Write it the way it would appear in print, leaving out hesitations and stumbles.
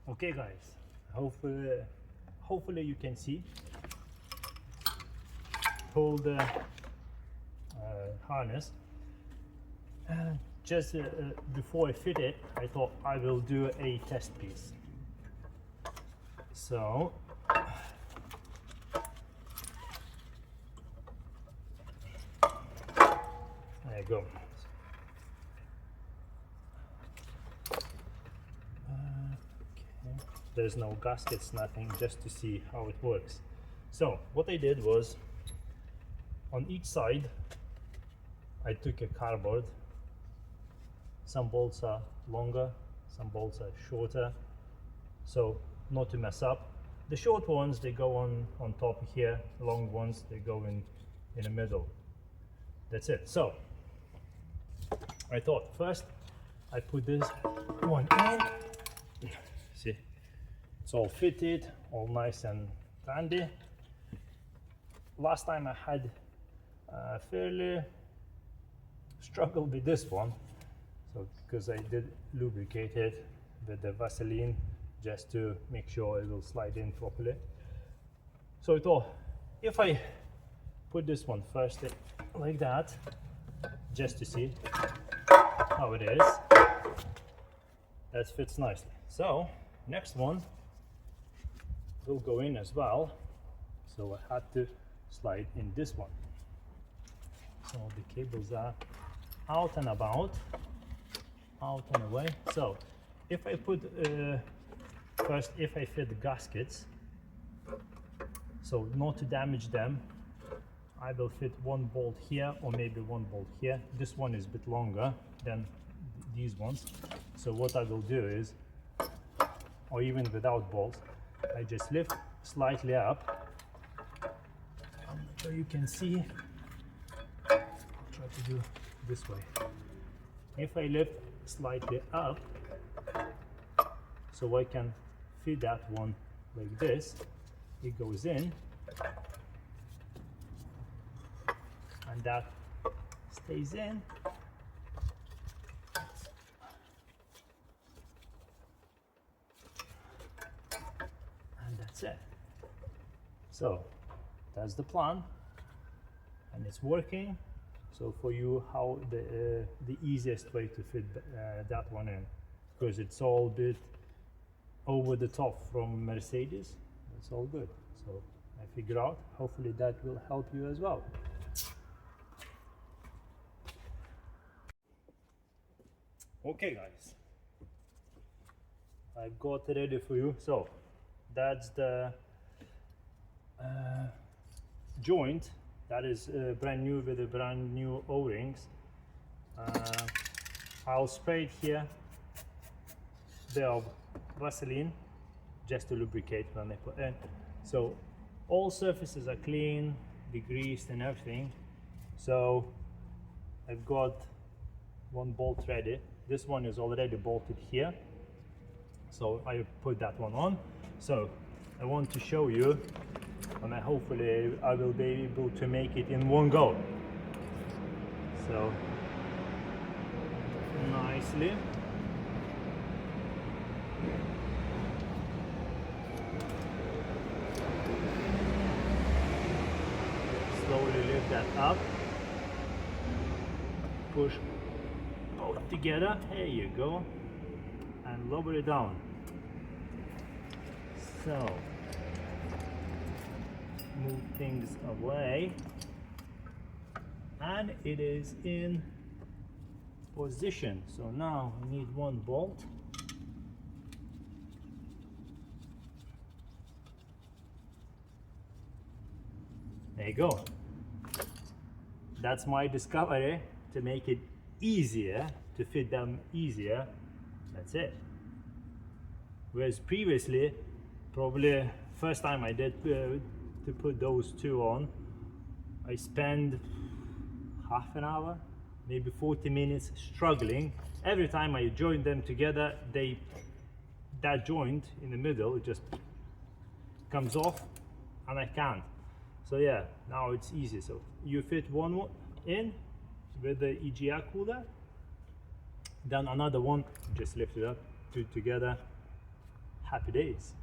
Okay guys, hopefully you can see. Pull the harness. Just before I fit it, I thought I will do a test piece. So there you go. There's no gaskets, nothing, just to see how it works. So what I did was, on each side I took a cardboard. Some bolts are longer, some bolts are shorter, so not to mess up. The short ones, they go on top here, the long ones, they go in the middle. That's it. So I thought first I put this one in. See, it's all fitted, all nice and dandy. Last time I had fairly struggled with this one, so because I did lubricate it with the Vaseline just to make sure it will slide in properly. So I thought if I put this one first like that, just to see how it is, that fits nicely. So next one will go in as well, so I had to slide in this one. So the cables are out and about, out and away. So if I put first, if I fit the gaskets, so not to damage them, I will fit one bolt here or maybe one bolt here. This one is a bit longer than these ones, so what I will do is, or even without bolts, I just lift slightly up. I'm not sure you can see. I'll try to do this way. If I lift slightly up, so I can fit that one like this, it goes in, and that stays in. And that's it. So that's the plan, and it's working. So for you, how the easiest way to fit that one in, because it's all a bit over the top from Mercedes, it's all good. So I figure out, hopefully that will help you as well. Okay guys, I got it ready for you. So that's the joint. That is brand new with the brand new O-rings. I'll spray it here, bit of Vaseline, just to lubricate when I put in. So all surfaces are clean, degreased and everything. So I've got one bolt ready. This one is already bolted here, so I put that one on. So I want to show you, and hopefully I will be able to make it in one go. So nicely. Slowly lift that up. Push both together. There you go. And lower it down. So move things away, and it is in position. So now I need one bolt. There you go. That's my discovery, to make it easier, to fit them easier. That's it. Whereas previously, probably first time I did to put those two on, I spent half an hour, maybe 40 minutes struggling. Every time I joined them together, that joint in the middle, it just comes off and I can't. So yeah, now it's easy. So you fit one in with the EGR cooler, then another one, just lift it up, two together, happy days.